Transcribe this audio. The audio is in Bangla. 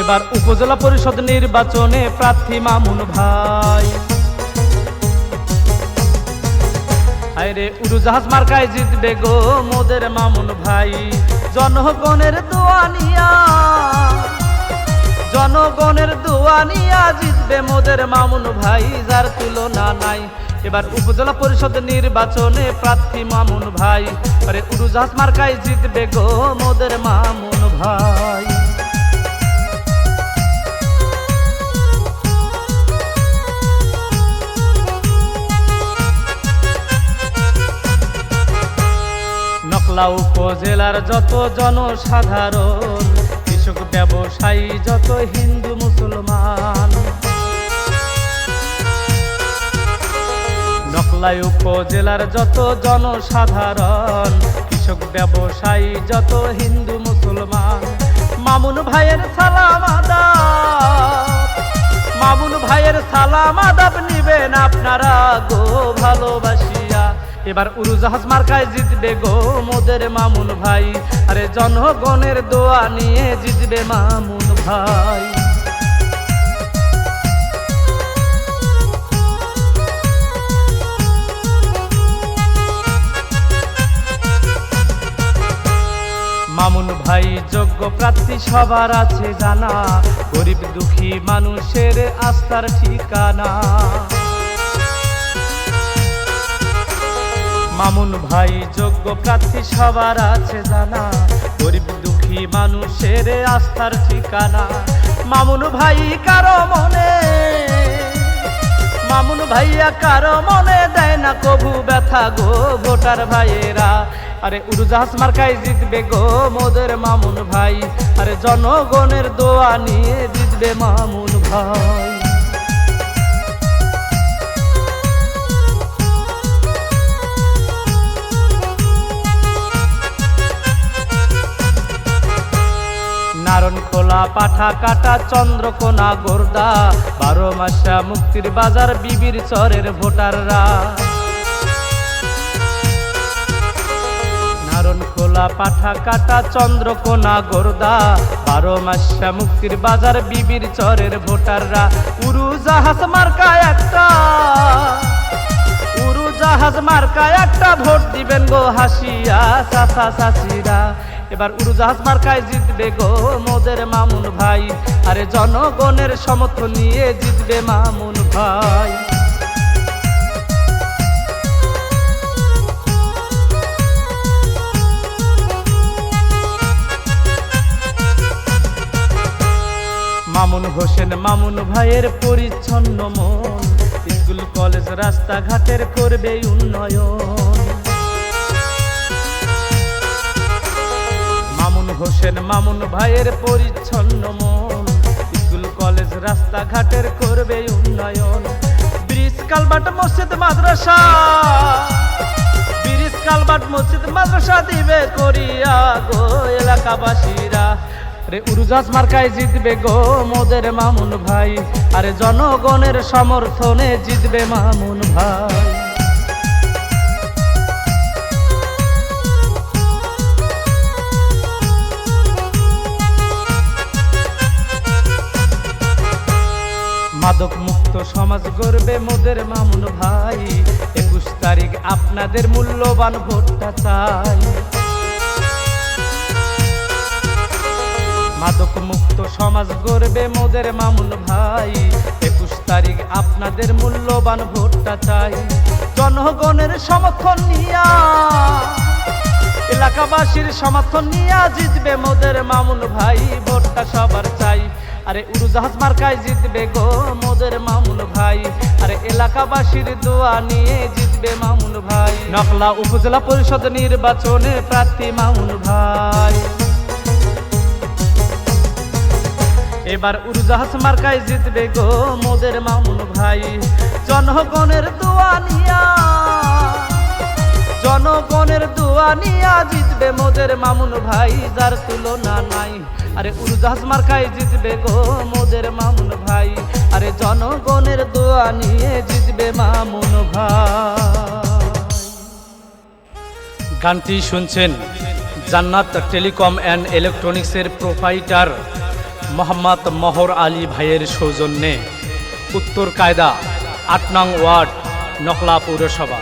এবার উপজেলা পরিষদ নির্বাচনে প্রার্থী মামুন ভাই। আরে উড়োজাহাজ মার্কায় জিতবে গো মোদের মামুন ভাই। জনগণের দোয়া নিয়া, জনগণের দোয়া নিয়া জিতবে মোদের মামুন ভাই, যার তুলনা নাই। এবার উপজেলা পরিষদ নির্বাচনে প্রার্থী মামুন ভাই। আরে উড়োজাহাজ মার্কায় জিতবে গো মোদের মামুন ভাই। নকলা উপজেলার যত জনসাধারণ, কৃষক ব্যবসায়ী যত হিন্দু মুসলমান, নকলা উপজেলার যত জনসাধারণ, কৃষক ব্যবসায়ী যত হিন্দু মুসলমান, মামুন ভাইয়ের সালাম আদাব, মামুন ভাইয়ের সালাম আদাব নিবেন আপনারা গো ভালোবাসিয়া। এবার উড়োজাহাজ মার্কায় জিতবে গো মোদের মামুন ভাই। আরে জনগণের দোয়া নিয়ে জিতবে মামুন ভাই। মামুন ভাই যোগ্য প্রার্থী সবার আছে জানা, গরিব দুঃখী মানুষের আস্থার ঠিকানা। মামুন ভাই যোগ্য প্রার্থী সবার আছে জানা, গরিব দুঃখী মানুষের আস্থার ঠিকানা। মামুন ভাই কারো মনে, মামুন ভাইয়া কারো মনে দেয় না কবু ব্যথা গো ভোটার ভাইয়েরা। আরে উড়োজাহাজ মার্কায় জিতবে গো মোদের মামুন ভাই। আরে জনগণের দোয়া নিয়ে জিতবে মামুন ভাই। নারণখোলা পাঠা কাটা চন্দ্রকোনা গোর্দা, 12 মাসা মুক্তির বাজার বিবির চরের ভোটাররা। নারণখোলা পাঠা কাটা চন্দ্রকোনা গোর্দা, 12 মাসা মুক্তির বাজার বিবির চরের ভোটাররা। উড়োজাহাজ মার্কা একটা, উড়োজাহাজ মার্কা একটা ভোট দিবেন গো হাসিয়া চাচা চাচিরা। এবার উড়োজাহাজ মার্কায় জিতবে গো মোদের মামুন ভাই। আরে জনগণের সমর্থন নিয়ে জিতবে মামুন ভাই। মামুন হোসেন মামুন ভাইয়ের পরিচ্ছন্ন মন, স্কুল কলেজ রাস্তাঘাটের করবে উন্নয়ন। মামুন হোসেন মামুন ভাইয়ের পরিচ্ছন্ন মন, স্কুল কলেজ রাস্তাঘাটের করবে উন্নয়ন। ব্রিজ কালভার্ট মসজিদ মাদ্রাসা, ব্রিজ কালভার্ট মসজিদ মাদ্রাসা দিবে করিয়া গো এলাকাবাসীরা। আরে উড়োজাহাজ মার্কায় জিতবে গো মোদের মামুন ভাই। আরে জনগণের সমর্থনে জিতবে মামুন ভাই। মাদক মুক্ত সমাজ গড়বে মোদের মামুন ভাই। 21 তারিখ আপনাদের মূল্যবান ভোটটা চাই। মাদক মুক্ত সমাজ গড়বে মোদের মামুন ভাই। 21 তারিখ আপনাদের মূল্যবান ভোটটা চাই। জনগণের সমর্থন নিয়া, এলাকাবাসীর সমর্থন নিয়া জিতবে মোদের মামুন ভাই। ভোটটা সবার চাই। আরে উড়োজাহাজ মার্কায় জিতবে গো মোদের মামুন ভাই। আরে এলাকাবাসীর দোয়া নিয়ে জিতবে মামুন ভাই। নকলা উপজেলা পরিষদ নির্বাচনে প্রার্থী মামুন ভাই। এবার উড়োজাহাজ মার্কায় জিতবে গো মোদের মামুন ভাই। জনগণের দোয়া নিয়া, জনগণের দোয়া নিয়া জিতবে মোদের মামুন ভাই, যার তুলনা নাই। আরে উড়োজাহাজ মার্কায় জিতবে গো মোদের মামুন ভাই। আরে জনগণের দোয়া নিয়ে জিতবে মামুন ভাই। গানটি শুনছেন জান্নাত টেলিকম অ্যান্ড ইলেকট্রনিক্সের প্রোপাইটার মোহাম্মদ মহর আলী ভাইয়ের সৌজন্যে উত্তর কায়দা ৮ নং ওয়ার্ড নকলা পৌরসভা